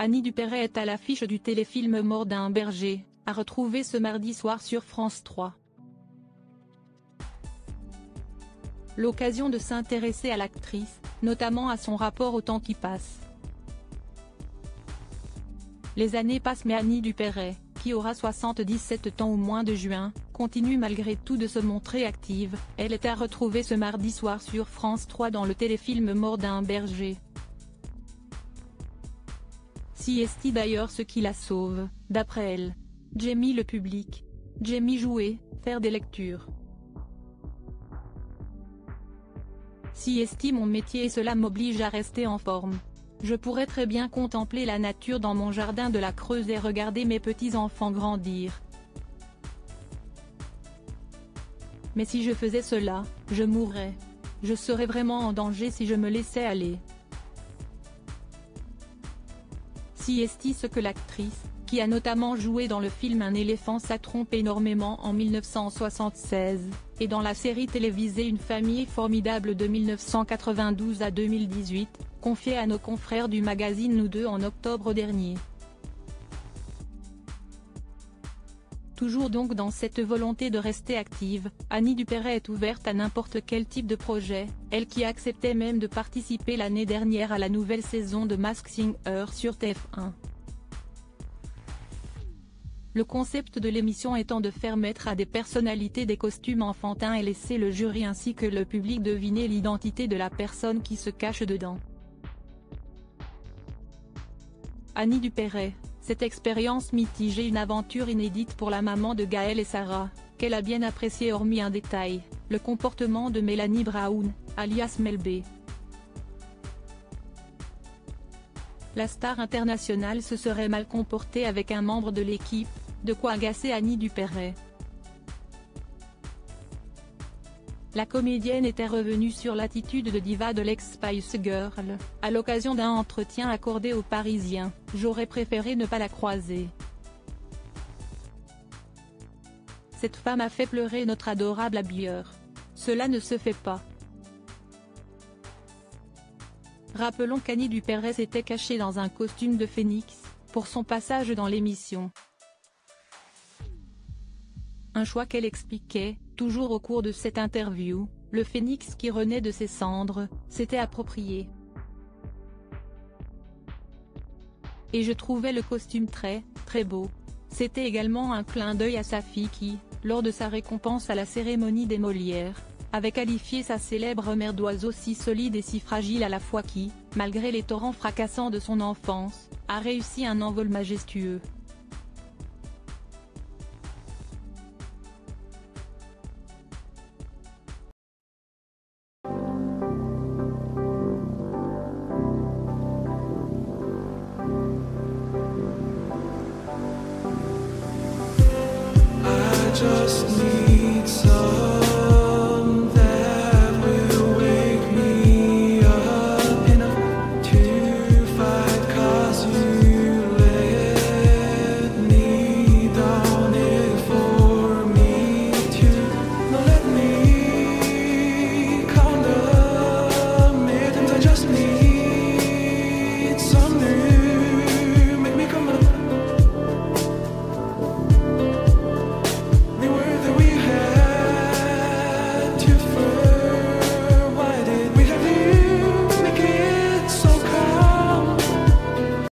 Annie Dupéret est à l'affiche du téléfilm Mort d'un berger, à retrouver ce mardi soir sur France 3. L'occasion de s'intéresser à l'actrice, notamment à son rapport au temps qui passe. Les années passent mais Annie Dupéret, qui aura 77 ans au mois de juin, continue malgré tout de se montrer active. Elle est à retrouver ce mardi soir sur France 3 dans le téléfilm Mort d'un berger. Si est-il d'ailleurs ce qui la sauve, d'après elle. J'aime le public. J'aime jouer, faire des lectures. Si est mon métier et cela m'oblige à rester en forme. Je pourrais très bien contempler la nature dans mon jardin de la Creuse et regarder mes petits-enfants grandir. Mais si je faisais cela, je mourrais. Je serais vraiment en danger si je me laissais aller. Si est ce que l'actrice, qui a notamment joué dans le film Un éléphant ça trompe énormément en 1976, et dans la série télévisée Une famille formidable de 1992 à 2018, confiée à nos confrères du magazine Nous Deux en octobre dernier. Toujours donc dans cette volonté de rester active, Annie Dupéret est ouverte à n'importe quel type de projet, elle qui acceptait même de participer l'année dernière à la nouvelle saison de Masked Singer sur TF1. Le concept de l'émission étant de faire mettre à des personnalités des costumes enfantins et laisser le jury ainsi que le public deviner l'identité de la personne qui se cache dedans. Annie Dupéret, cette expérience mitigée, une aventure inédite pour la maman de Gaël et Sarah, qu'elle a bien apprécié hormis un détail, le comportement de Mélanie Brown, alias Mel B. La star internationale se serait mal comportée avec un membre de l'équipe, de quoi agacer Annie Dupéret. La comédienne était revenue sur l'attitude de diva de l'ex-Spice Girl, à l'occasion d'un entretien accordé aux Parisiens. « J'aurais préféré ne pas la croiser. Cette femme a fait pleurer notre adorable habilleur. Cela ne se fait pas. » Rappelons qu'Annie Dupéret s'était cachée dans un costume de phénix, pour son passage dans l'émission. Un choix qu'elle expliquait, toujours au cours de cette interview, le phénix qui renaît de ses cendres, c'était approprié. Et je trouvais le costume très beau. C'était également un clin d'œil à sa fille qui, lors de sa récompense à la cérémonie des Molières, avait qualifié sa célèbre mère d'oiseau si solide et si fragile à la fois qui, malgré les torrents fracassants de son enfance, a réussi un envol majestueux.